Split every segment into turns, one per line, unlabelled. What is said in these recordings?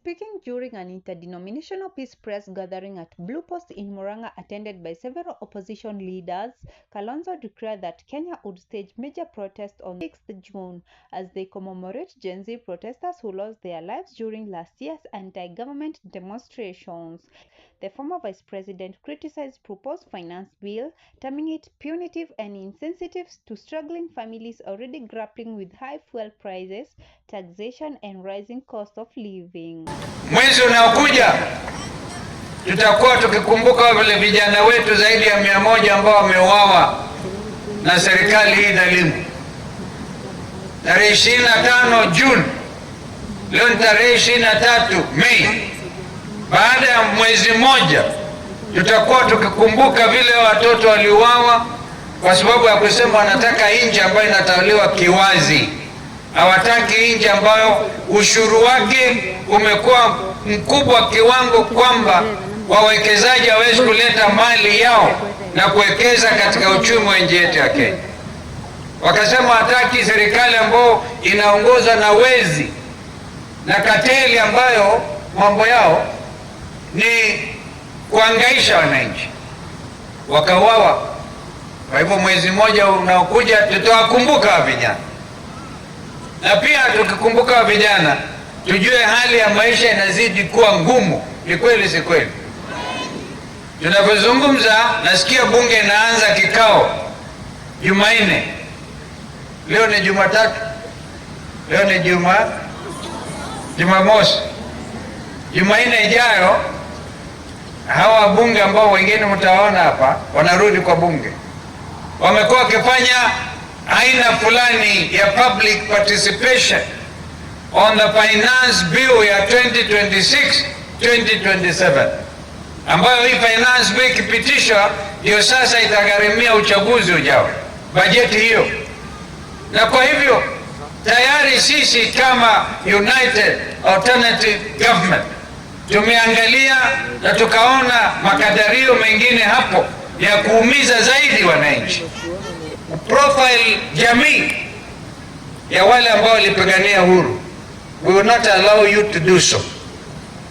Speaking during an interdenominational peace press gathering at Blue Post in Murang'a attended by several opposition leaders, Kalonzo declared that Kenya would stage major protests on 6th June as they commemorate Gen Z protesters who lost their lives during last year's anti-government demonstrations. The former vice president criticized proposed finance bill, terming it punitive and insensitive to struggling families already grappling with high fuel prices, taxation and rising cost of living.
Mwezi unaokuja tutakuwa tukikumbuka wale vijana wetu zaidi ya 100 ambao wameuawa na serikali hii dhalimu. Tarehe 25 Juni, leo ni tarehe 23 Mei. Baada ya mwezi mmoja tutakuwa tukikumbuka vile watoto waliuawa kwa sababu ya kusema wanataka nchi ambayo inatawaliwa kiwazi. Hawataki nchi ambayo ushuru wake umekuwa mkubwa kiwango kwamba wawekezaji hawezi kuleta mali yao na kuwekeza katika uchumi wa nchi yetu ya Kenya. Wakasema hataki serikali ambayo inaongozwa na wezi na kateli ambayo mambo yao ni kuangaisha wananchi. Wakauawa. Kwa hivyo mwezi mmoja unaokuja tutawakumbuka vijana. Na pia tukikumbuka vijana, tujue hali ya maisha inazidi kuwa ngumu. Ni kweli si kweli? Tunapozungumza nasikia bunge inaanza kikao Jumanne. Leo ni Jumatatu. Leo ni Jumamosi. Jumanne ijayo hawa bunge ambao wengine mtawaona hapa wanarudi kwa bunge. Wamekuwa wakifanya aina fulani ya public participation on the finance bill ya 2026-2027 ambayo hii finance bill ikipitishwa ndio sasa itagharimia uchaguzi ujao, bajeti hiyo. Na kwa hivyo tayari sisi kama United Alternative Government tumeangalia na tukaona makadirio mengine hapo ya kuumiza zaidi wananchi. Profile jamii ya wale ambao walipigania uhuru. We will not allow you to do so.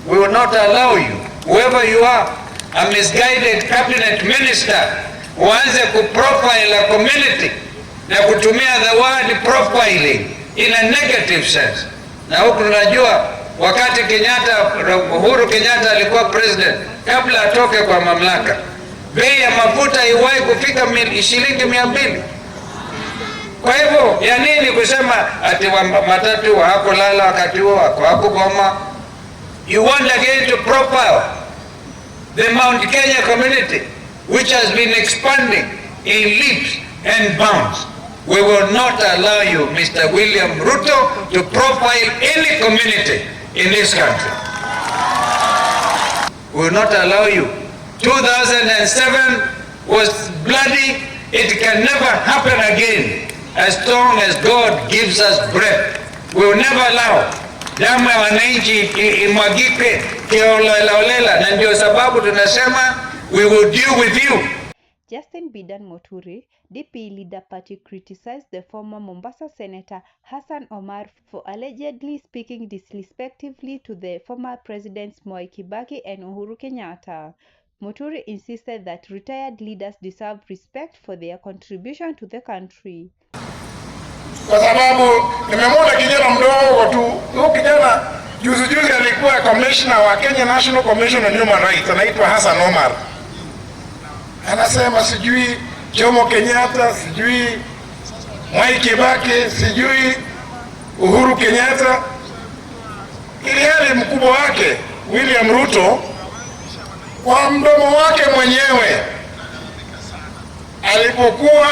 We will not allow you, whoever you are, a misguided cabinet minister, uanze kuprofile a community na kutumia the word profiling in a negative sense. Na huku tunajua wakati Uhuru Kenyatta alikuwa president, kabla atoke kwa mamlaka, bei ya mafuta iwahi kufika shilingi 200. Kwa hivyo ya nini kusema ati matatu hakulala wakati huo hakugoma? You want again to profile the Mount Kenya community which has been expanding in leaps and bounds. We will not allow you, Mr. William Ruto, to profile any community in this country. We will not allow you. 2007 was bloody. It can never happen again as long as God gives us breath. We will never allow damu ya wananchi imwagike kiolelaolela, na ndio sababu tunasema we will deal with you.
Justin Bidan Muturi, DP leader party, criticized the former Mombasa Senator Hassan Omar for allegedly speaking disrespectfully to the former presidents Mwai Kibaki and Uhuru Kenyatta. Muturi insisted that retired leaders deserve respect for their contribution to the country.
Kwa sababu nimemwona kijana mdogo tu, huyo kijana juzi alikuwa commissioner wa Kenya National Commission on Human Rights, anaitwa Hassan Omar. Anasema sijui Jomo Kenyatta, sijui Mwai Kibaki, sijui Uhuru Kenyatta. Ili hali mkubwa wake William Ruto kwa mdomo wake mwenyewe alipokuwa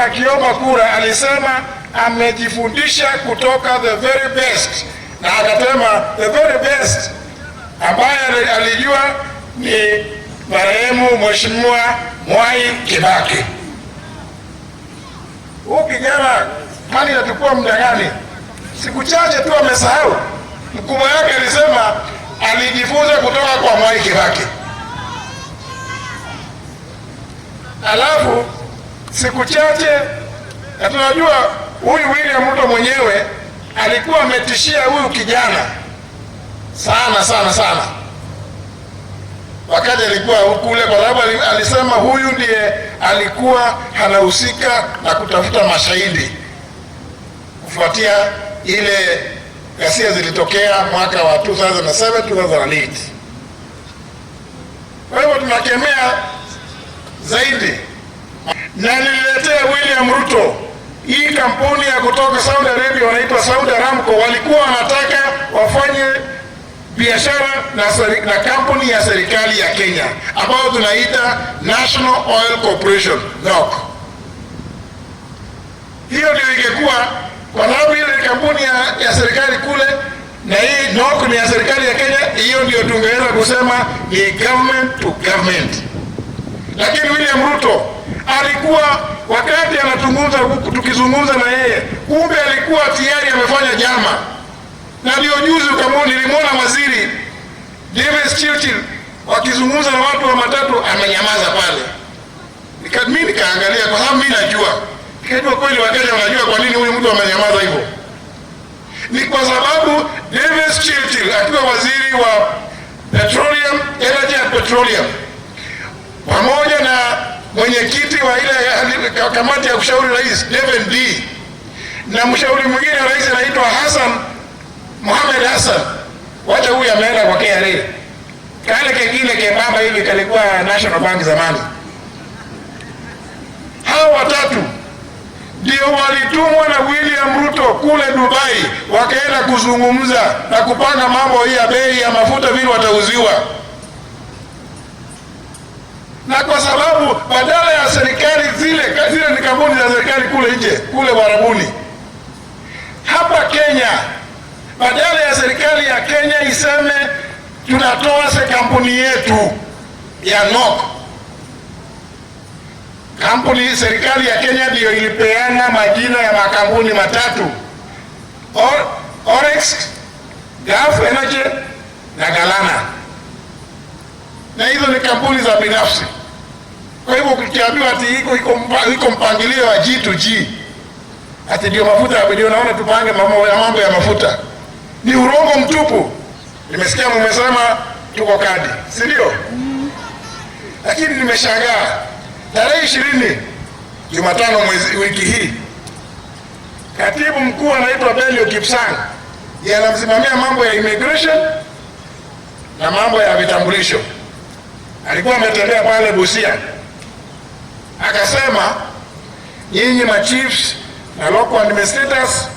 akiomba kura alisema amejifundisha kutoka the very best, na akasema the very best ambaye alijua ni marehemu Mheshimiwa Mwai Kibaki. Huyu kijana mali atakuwa muda gani? Siku chache tu amesahau. Mkubwa wake alisema alijifunza kutoka kwa Mwai Kibaki. Alafu siku chache na tunajua huyu William Ruto mwenyewe alikuwa ametishia huyu kijana sana wakati alikuwa kule, kwa sababu alisema huyu ndiye alikuwa anahusika na kutafuta mashahidi kufuatia ile ghasia zilitokea mwaka wa 2007-2008. Kwa hivyo tunakemea zaidi, na nililetea William Ruto hii kampuni ya kutoka Saudi Arabia wanaitwa Saudi Aramco, walikuwa wanataka wafanye biashara na kampuni ya serikali ya Kenya ambayo tunaita National Oil Corporation NOC. Hiyo ndio ingekuwa, kwa sababu ile kampuni ya serikali kule na hii NOC ni ya serikali ya Kenya, hiyo ndio tungeweza kusema ni government to government. Lakini William Ruto alikuwa, wakati anazungumza, tukizungumza na yeye, kumbe alikuwa tayari amefanya jama. Na ndio juzi kama nilimwona waziri David Chirchir wakizungumza na watu wa matatu, amenyamaza pale. Mimi nikaangalia, kwa sababu mimi nikajua kweli Wakenya wanajua kwa nini huyu mtu amenyamaza hivyo. Ni kwa sababu David Chirchir akiwa waziri wa Petroleum, Energy and Petroleum, pamoja na mwenyekiti wa ile kamati ya kushauri rais David D, na mshauri mwingine wa rais anaitwa Mohamed Hassan, wacha huyu ameenda kwa KRA. Kale kingine kembamba hivi kalikuwa National Bank zamani. Hao watatu ndio walitumwa na William Ruto kule Dubai, wakaenda kuzungumza na kupanga mambo hii ya bei ya mafuta vile watauziwa. Na kwa sababu badala ya serikali zile ni kampuni za serikali kule nje, kule Warabuni, hapa Kenya badala ya serikali ya Kenya iseme tunatoa kampuni yetu ya NOC, serikali ya Kenya ndio ilipeana majina ya makampuni matatu: Orex, Gulf Energy na Galana, na hizo ni kampuni za binafsi. Kwa hivyo ukiambiwa ati iko mpangilio wa G2G, ati ndio mafuta, ndio naona tupange mambo ya mafuta, ni urongo mtupu. Nimesikia mmesema tuko kadi, si ndio? Lakini nimeshangaa tarehe 20 Jumatano wiki hii, katibu mkuu anaitwa Belio Kipsang, yeye anamsimamia mambo ya immigration na mambo ya vitambulisho, alikuwa ametembea pale Busia, akasema nyinyi machiefs na local administrators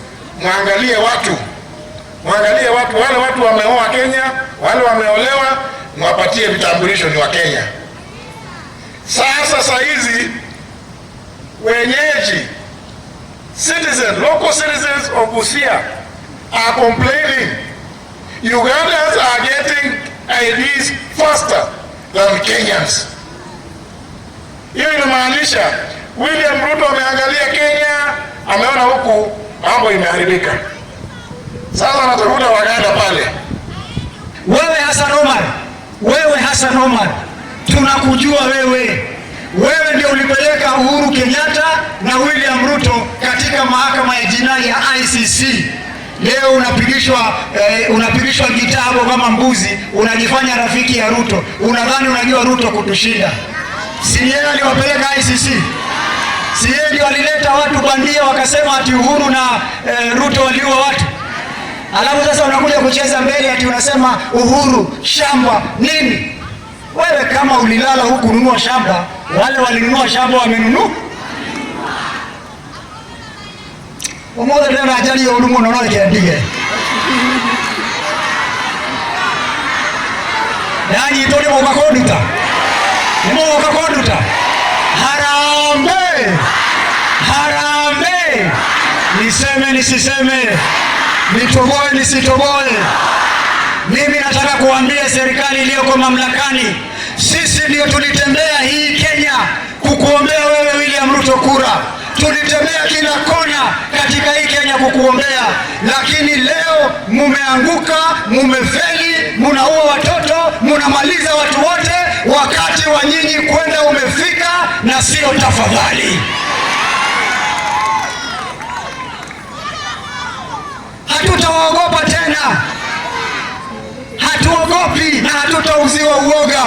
muangalie watu, wale watu wameoa Kenya, wale wameolewa, mwapatie vitambulisho ni wa Kenya. Sasa hizi wenyeji local citizens of Busia are complaining Ugandans are getting IDs faster than Kenyans. Hiyo inamaanisha William Ruto ameangalia Kenya, ameona huku mambo imeharibika. Sasa anatafuta Waganda pale.
Wewe Hassan Omar, tunakujua wewe ndio ulipeleka Uhuru Kenyatta na William Ruto katika mahakama ya jinai ya ICC. Leo unapigishwa kitabu kama mbuzi, unajifanya rafiki ya Ruto, unadhani unajua Ruto kutushinda. Si yeye aliwapeleka ICC? Si yeye ndio alileta watu bandia wakasema ati Uhuru na Ruto waliua watu? Alafu sasa unakuja kucheza mbele ati unasema Uhuru shamba nini? Wewe kama ulilala huku nunua shamba, wale walinunua shamba wamenunua. Umoja tena ajali ya ulimu unaona kiandige. Nani itole mwakoduta? Nimo mwakoduta. Harambe. Niseme nisiseme. Nitoboe nisitoboe. Mimi nataka kuambia serikali iliyoko mamlakani, sisi ndio tulitembea hii Kenya kukuombea wewe William Ruto kura. Tulitembea kila kona katika hii Kenya kukuombea, lakini leo mumeanguka, mumefeli, munaua watoto, munamaliza watu wote. Wakati wa nyinyi kwenda umefika, na sio tafadhali. Hatutawaogopa tena. hatutauziwa uoga.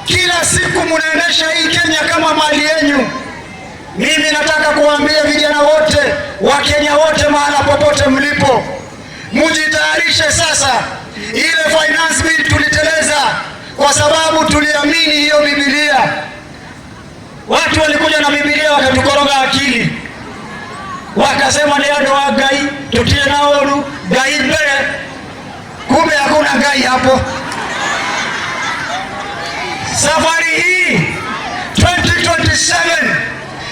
Kila siku munaendesha hii Kenya kama mali yenu. Mimi nataka kuambia vijana wote wa Kenya wote, mahala popote mlipo, mujitayarishe sasa. Ile finance bill tuliteleza kwa sababu tuliamini hiyo Biblia. Watu walikuja na Biblia wakatukoroga akili, wakasema ni ado wa gai tutie na oru gai mbele, kumbe hakuna gai hapo. Safari hii 2027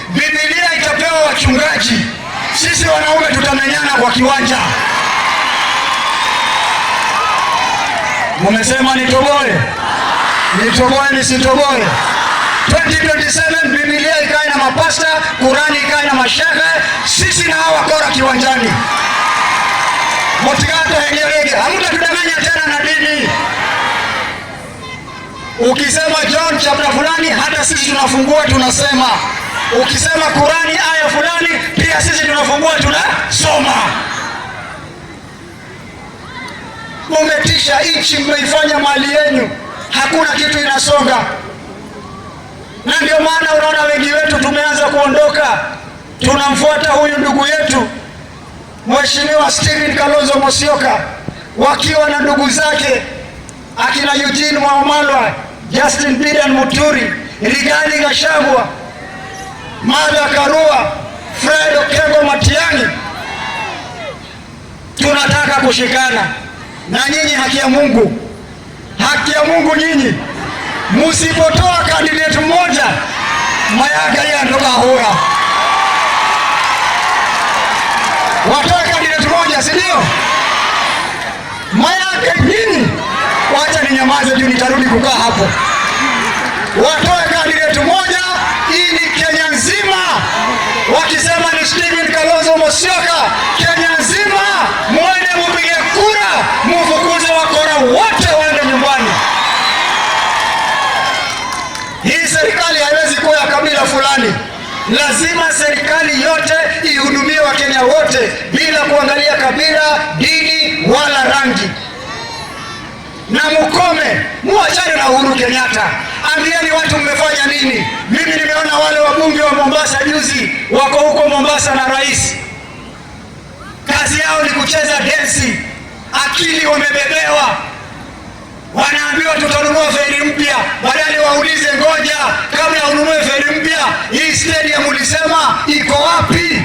Biblia itapewa wachungaji, sisi wanaume tutamenyana kwa kiwanja. Mumesema nitoboe, nitoboe nisitoboe? 2027 Biblia ikae na mapasta, Qurani ikae na mashehe, sisi na hawa kora kiwanjani. Motigato hengerege, hamtatudanganya tena na dini. Ukisema John chapter fulani, hata sisi tunafungua tunasema. Ukisema Qurani aya fulani, pia sisi tunafungua tunasoma. Mumetisha nchi, mmeifanya mali yenu, hakuna kitu inasonga. Na ndio maana unaona wengi wetu tumeanza kuondoka, tunamfuata huyu ndugu yetu Mheshimiwa Stephen Kalonzo Musyoka, wakiwa na ndugu zake akina Eugene Wamalwa, Justin Bidan Muturi, Rigathi Gachagua, Martha Karua, Fred Okengo Matiang'i. Tunataka kushikana na nyinyi. Haki ya Mungu nyinyi, musipotoa candidate mmoja mayaga ya ndoka hura, watoe candidate mmoja, si ndio? Mayaga nyinyi, wacha ninyamaze juu nitarudi kukaa hapo. Watoe candidate mmoja ili Kenya nzima wakisema ni Stephen Kalonzo Musyoka, Kenya nzima muende mupige kura, mufukuze wakora wote waende nyumbani. Hii serikali haiwezi kuwa ya kabila fulani. Lazima serikali yote ihudumie Wakenya wote bila kuangalia kabila, dini wala rangi. Na mukome, muachane na Uhuru Kenyatta. Ambieni watu mmefanya nini? Mimi nimeona wale wabunge wa Mombasa juzi wako huko Mombasa na rais. Kazi yao ni kucheza densi. Akili wamebebewa. Wanaambiwa tutanunua feri mpya, badala waulize ngoja kabla ununue feri mpya, hii stadium ulisema iko wapi?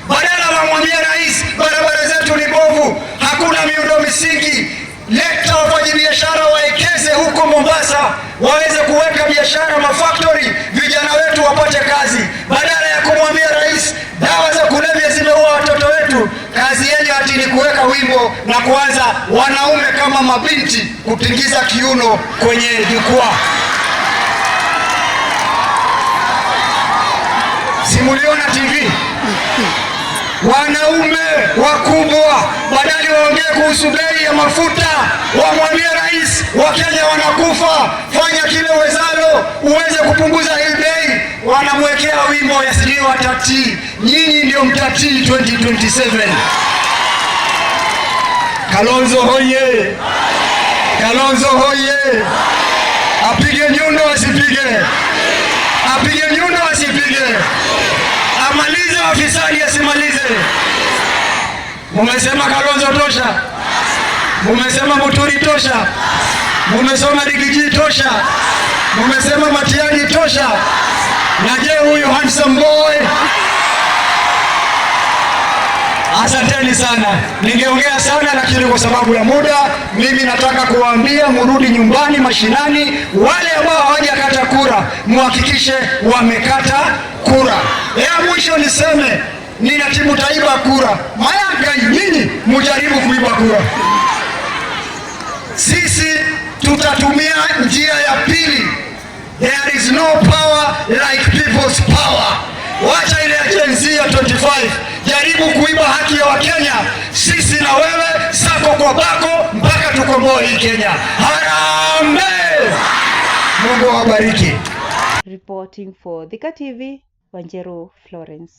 Badala wamwambie rais barabara zetu ni bovu, hakuna miundo misingi, leta wafanyabiashara waekeze huko Mombasa waweze kuweka biashara, mafactory, vijana wetu wapate kazi. Badala ya kumwambia rais dawa za kulevya zimeua watoto wetu, kazi yenu ati ni kuweka wimbo na kuanza wanaume kama mabinti kutingiza kiuno kwenye jukwaa. Simuliona TV, wanaume wakubwa badala waongee kuhusu bei ya mafuta, wamwambie rais Wakenya wanakufa, fanya kile uwezalo uweze kupunguza hii bei, wanamwekea wimbo ya sijui watati. Nyinyi ndio mtatii 2027. Kalonzo hoye! Kalonzo hoye! Apige nyundo asipige, apige nyundo asipige, amalize wafisadi asimalize. Mumesema Kalonzo tosha, mumesema Muturi tosha, mumesema Rigiji tosha, mumesema Matiang'i tosha. Na je, huyu handsome boy? Asanteni sana. Ningeongea sana lakini kwa sababu ya muda, mimi nataka kuwaambia murudi nyumbani mashinani. Wale ambao hawajakata kura, muhakikishe wamekata kura. Ya mwisho niseme, nina timu taiba kura. Mayaga nyinyi mujaribu kuiba kura. Sisi tutatumia njia ya pili. There is no power like people's power. Wacha ile agency ya 25. Jaribu kuiba haki ya Wakenya. Sisi na wewe sako kwa bako mpaka tukomboe hii Kenya. Harambee! Mungu awabariki.
Reporting for Thika TV, Wanjiru Florence.